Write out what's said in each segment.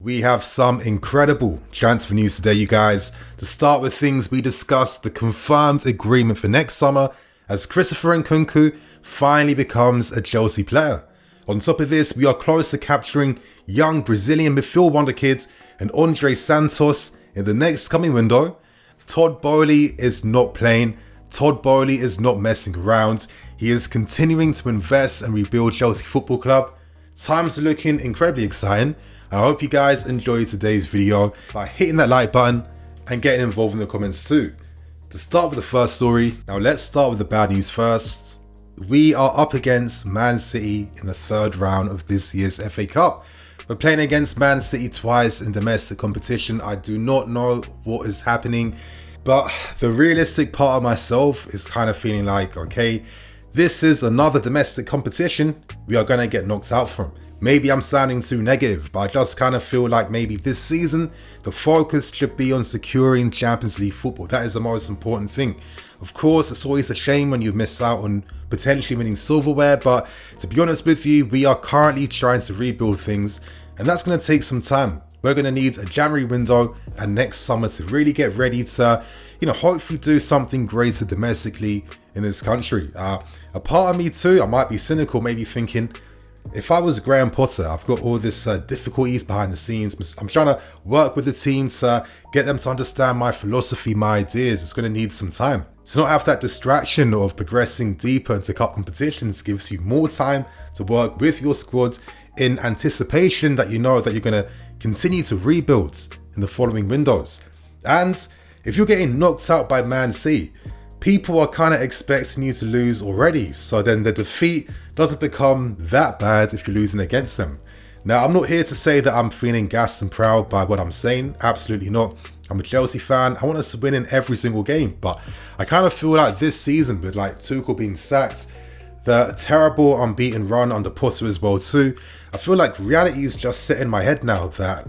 We have some incredible transfer news today, you guys. To start with things, we discussed the confirmed agreement for next summer as Christopher Nkunku finally becomes a Chelsea player. On top of this, we are close to capturing young Brazilian midfield wonderkid and Andrey Santos in the next coming window. Todd Boehly is not playing. Todd Boehly is not messing around. He is continuing to invest and rebuild Chelsea Football Club. Times are looking incredibly exciting. I hope you guys enjoyed today's video by hitting that like button and getting involved in the comments too. To start with the first story, now let's start with the bad news first. We are up against Man City in the third round of this year's FA Cup. We're playing against Man City twice in domestic competition. I do not know what is happening, but the realistic part of myself is kind of feeling like, okay, this is another domestic competition we are going to get knocked out from. Maybe I'm sounding too negative, but I just kind of feel like maybe this season, the focus should be on securing Champions League football. That is the most important thing. Of course, it's always a shame when you miss out on potentially winning silverware, but to be honest with you, we are currently trying to rebuild things, and that's going to take some time. We're going to need a January window and next summer to really get ready to, hopefully do something greater domestically in this country. A part of me too, I might be cynical, maybe thinking, if I was Graham Potter, I've got all this difficulties behind the scenes. I'm trying to work with the team to get them to understand my philosophy, my ideas. It's going to need some time. To not have that distraction of progressing deeper into cup competitions gives you more time to work with your squad in anticipation that you know that you're going to continue to rebuild in the following windows. And if you're getting knocked out by Man City, people are kind of expecting you to lose already. So then the defeat doesn't become that bad if you're losing against them. Now, I'm not here to say that I'm feeling gassed and proud by what I'm saying. Absolutely not. I'm a Chelsea fan. I want us to win in every single game. But I kind of feel like this season, with like Tuchel being sacked, the terrible unbeaten run under Potter as well too, I feel like reality is just set in my head now that,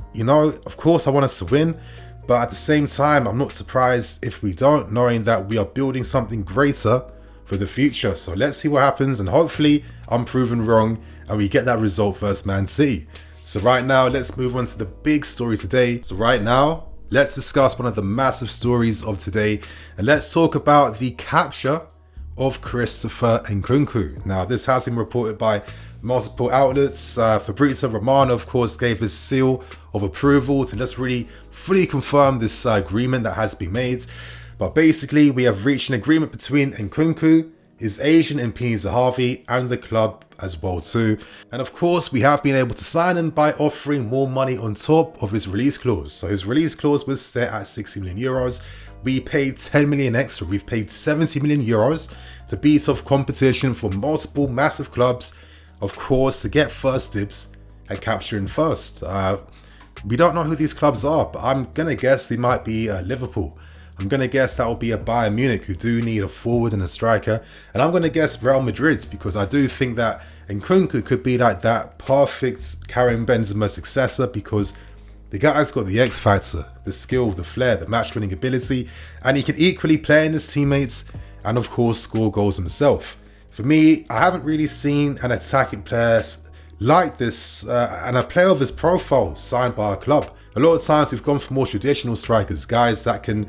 of course I want us to win. But at the same time, I'm not surprised if we don't, knowing that we are building something greater for the future. So let's see what happens, and hopefully I'm proven wrong and we get that result versus Man City. So right now, let's move on to the big story today. So right now, let's discuss one of the massive stories of today, and let's talk about the capture of Christopher Nkunku. Now, this has been reported by multiple outlets. Fabrizio Romano, of course, gave his seal of approval to just really fully confirm this agreement that has been made. But basically, we have reached an agreement between Nkunku, his agent Mpini Zahavi, and the club as well too. And of course, we have been able to sign him by offering more money on top of his release clause. So his release clause was set at 60 million euros. We paid 10 million extra. We've paid 70 million euros to beat off competition for multiple massive clubs, of course, to get first dibs at capturing first. We don't know who these clubs are, but I'm going to guess they might be Liverpool. I'm going to guess that will be a Bayern Munich, who do need a forward and a striker. And I'm going to guess Real Madrid, because I do think that Nkunku could be like that perfect Karim Benzema successor, because the guy's got the X factor, the skill, the flair, the match-winning ability, and he can equally play in his teammates and of course score goals himself. For me, I haven't really seen an attacking player like this and a player of his profile signed by a club. A lot of times we've gone for more traditional strikers, guys that can,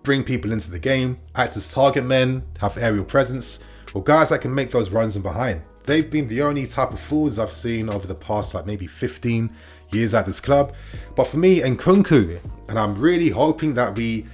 bring people into the game, act as target men, have aerial presence, or guys that can make those runs in behind. They've been the only type of forwards I've seen over the past maybe 15 years at this club. But for me, Nkunku, and I'm really hoping that we,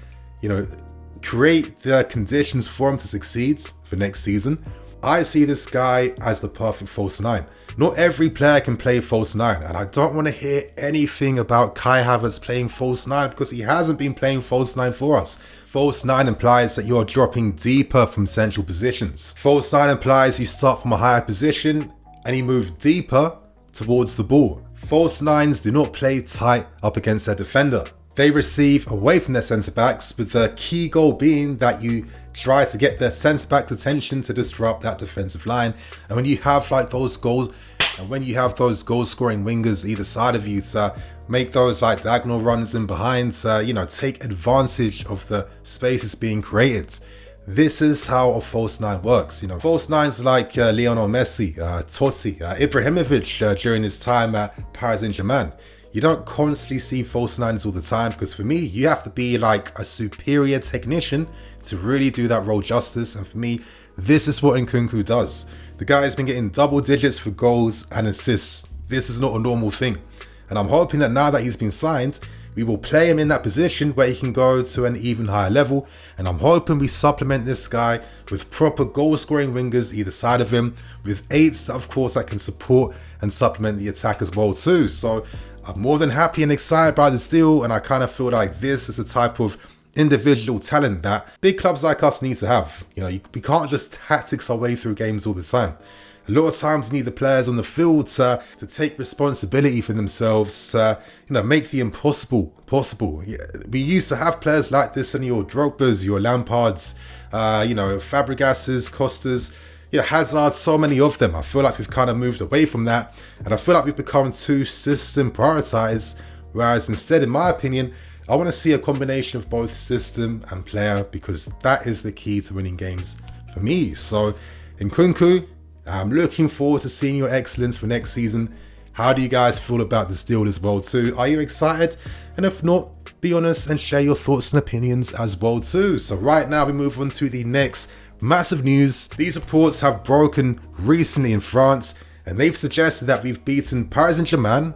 create the conditions for him to succeed for next season. I see this guy as the perfect false nine. Not every player can play false nine, and I don't want to hear anything about Kai Havertz playing false nine, because he hasn't been playing false nine for us. False nine implies that you're dropping deeper from central positions. False nine implies you start from a higher position and you move deeper towards the ball. False nines do not play tight up against their defender. They receive away from their centre-backs, with the key goal being that you try to get their centre-back attention to disrupt that defensive line. And when you have those goals, and when you have those goal-scoring wingers either side of you to make those diagonal runs in behind to, take advantage of the spaces being created. This is how a false nine works. False nines like Lionel Messi, Totti, Ibrahimovic during his time at Paris Saint-Germain. you don't constantly see false nines all the time, because for me, you have to be like a superior technician to really do that role justice. And for me, this is what Nkunku does. The guy has been getting double digits for goals and assists. This is not a normal thing. And I'm hoping that now that he's been signed, we will play him in that position where he can go to an even higher level. And I'm hoping we supplement this guy with proper goal scoring wingers either side of him, with eights, of course, that can support and supplement the attack as well too. So I'm more than happy and excited by this deal. And I kind of feel like this is the type of individual talent that big clubs like us need to have. You know, we can't just tactics our way through games all the time. A lot of times you need the players on the field to take responsibility for themselves, make the impossible possible. We used to have players like this in your Drogbas, your Lampards, Fabregases, Costas, Hazard, so many of them. I feel like we've kind of moved away from that, and I feel like we've become too system prioritized, whereas instead, in my opinion, I want to see a combination of both system and player, because that is the key to winning games for me. So Nkunku, I'm looking forward to seeing your excellence for next season. How do you guys feel about this deal as well too? Are you excited? And if not, be honest and share your thoughts and opinions as well too. So right now we move on to the next massive news. These reports have broken recently in France, and they've suggested that we've beaten Paris Saint-Germain,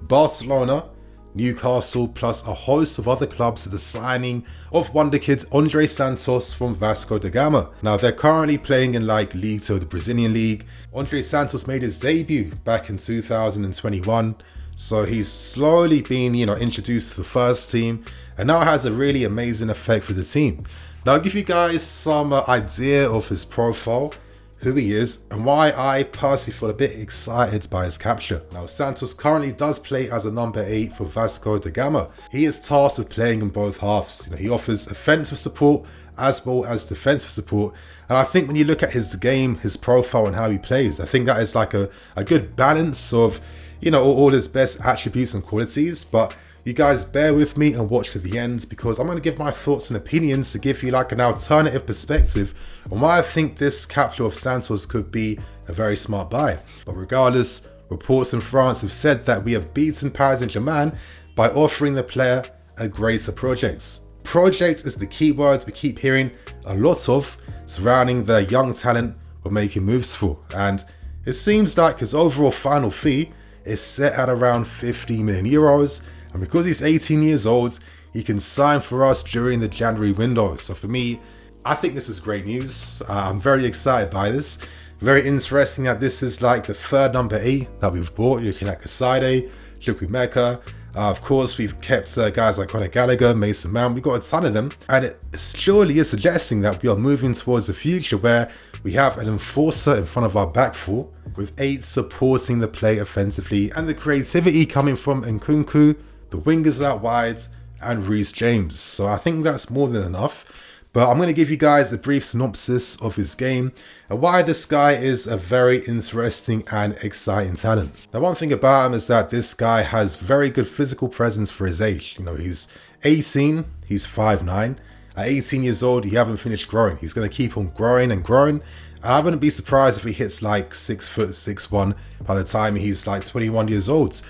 Barcelona, Newcastle, plus a host of other clubs at the signing of wonderkid ANDREY Santos from Vasco da Gama. Now they're currently playing in Ligt Bid, the Brazilian league. ANDREY Santos made his debut back in 2021, so he's slowly been, introduced to the first team, and now has a really amazing effect for the team. Now I'll give you guys some idea of his profile, who he is, and why I personally feel a bit excited by his capture. Now Santos currently does play as a number 8 for Vasco da Gama. He is tasked with playing in both halves. He offers offensive support as well as defensive support, and I think when you look at his game, his profile and how he plays, I think that is like a good balance of all his best attributes and qualities. But you guys bear with me and watch to the end, because I'm going to give my thoughts and opinions to give you like an alternative perspective on why I think this capture of Santos could be a very smart buy. But regardless, reports in France have said that we have beaten Paris Saint-Germain by offering the player a greater project. Project is the key word we keep hearing a lot of surrounding the young talent we're making moves for, and it seems like his overall final fee is set at around 50 million euros. And because he's 18 years old, he can sign for us during the January window. So for me, I think this is great news. I'm very excited by this. Very interesting that this is like the third number 8 that we've bought. Looking at Kasade, Chukwuemeka. Of course, we've kept guys like Conor Gallagher, Mason Mount. We've got a ton of them. And it surely is suggesting that we are moving towards a future where we have an enforcer in front of our back four, with 8 supporting the play offensively, and the creativity coming from Nkunku, the wingers out wide, and Reece James. So I think that's more than enough. But I'm going to give you guys a brief synopsis of his game and why this guy is a very interesting and exciting talent. Now, one thing about him is that this guy has very good physical presence for his age. He's 18, he's 5'9". At 18 years old, he hasn't finished growing. He's going to keep on growing and growing. I wouldn't be surprised if he hits like 6 foot 6'1" by the time he's like 21 years old.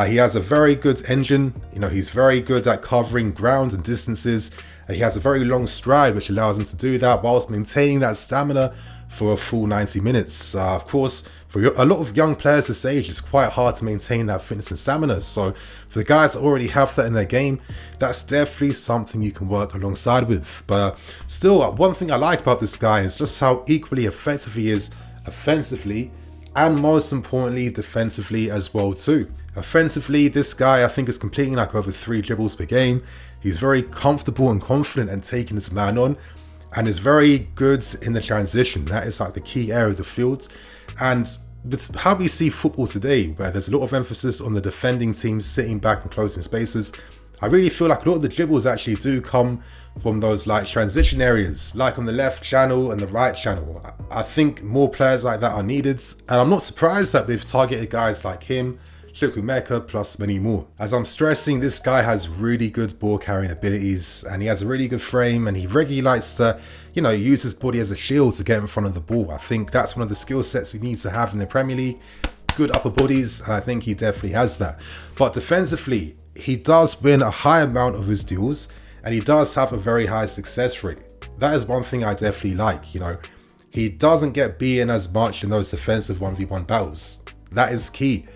He has a very good engine. He's very good at covering ground and distances. He has a very long stride, which allows him to do that whilst maintaining that stamina for a full 90 minutes. Of course, for a lot of young players this age, it's quite hard to maintain that fitness and stamina. So for the guys that already have that in their game, that's definitely something you can work alongside with. But still, one thing I like about this guy is just how equally effective he is offensively, and most importantly, defensively as well too. Offensively, this guy I think is completing like over 3 dribbles per game. He's very comfortable and confident and taking his man on, and is very good in the transition. That is like the key area of the field. And with how we see football today, where there's a lot of emphasis on the defending teams sitting back and closing spaces, I really feel like a lot of the dribbles actually do come from those like transition areas, like on the left channel and the right channel. I think more players like that are needed, and I'm not surprised that they've targeted guys like him, Chukwuemeka, plus many more. As I'm stressing, this guy has really good ball carrying abilities, and he has a really good frame, and he regularly likes to, use his body as a shield to get in front of the ball. I think that's one of the skill sets we need to have in the Premier League. good upper bodies, and I think he definitely has that. But defensively, he does win a high amount of his duels, and he does have a very high success rate. That is one thing I definitely like, you know. He doesn't get beaten as much in those defensive 1v1 battles. That is key.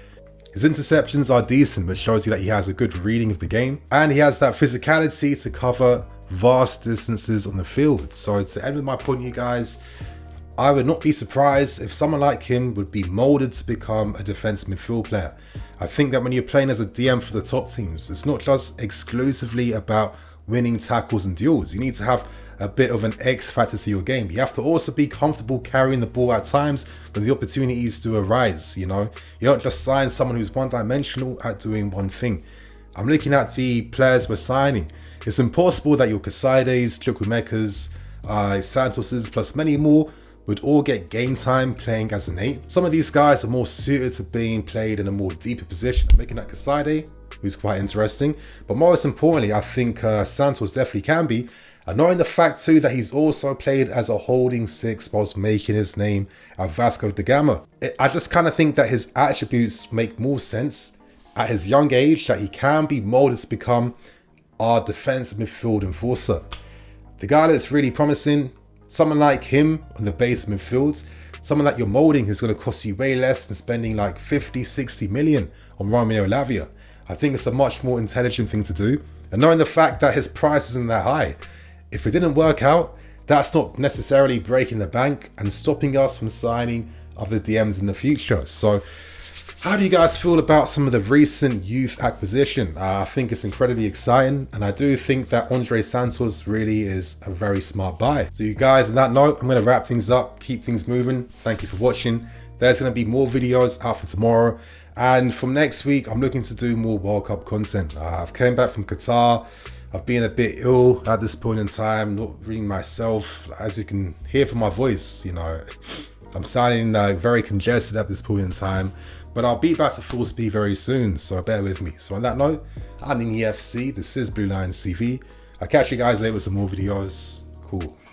His interceptions are decent, which shows you that he has a good reading of the game, and he has that physicality to cover vast distances on the field. So to end with my point, you guys, I would not be surprised if someone like him would be molded to become a defensive midfield player. I think that when you're playing as a DM for the top teams, it's not just exclusively about winning tackles and duels. You need to have a bit of an X factor to your game. You have to also be comfortable carrying the ball at times when the opportunities do arise, you know. You don't just sign someone who's one-dimensional at doing one thing. I'm looking at the players we're signing. It's impossible that your Casades, Chukwuemeka's, Santos's, plus many more would all get game time playing as an 8. Some of these guys are more suited to being played in a more deeper position. I'm looking at Casade, who's quite interesting. But most importantly, I think Santos definitely can be. And knowing the fact too that he's also played as a holding 6 whilst making his name at Vasco da Gama. I just kind of think that his attributes make more sense at his young age, that he can be molded to become our defensive midfield enforcer. The guy that's really promising, someone like him on the base midfield, someone that you're molding is going to cost you way less than spending like 50, 60 million on Romeo Lavia. I think it's a much more intelligent thing to do. And knowing the fact that his price isn't that high, if it didn't work out, that's not necessarily breaking the bank and stopping us from signing other DMs in the future. So how do you guys feel about some of the recent youth acquisition? I think it's incredibly exciting, and I do think that Andrey Santos really is a very smart buy. So you guys, on that note, I'm going to wrap things up, keep things moving. Thank you for watching. There's going to be more videos out for tomorrow, and from next week, I'm looking to do more World Cup content. I've came back from Qatar. I've been a bit ill at this point in time, not really myself. As you can hear from my voice, you know, I'm sounding very congested at this point in time. But I'll be back to full speed very soon, so bear with me. So on that note, I'm in EFC. This is BlueLionsTV. I'll catch you guys later with some more videos. Cool.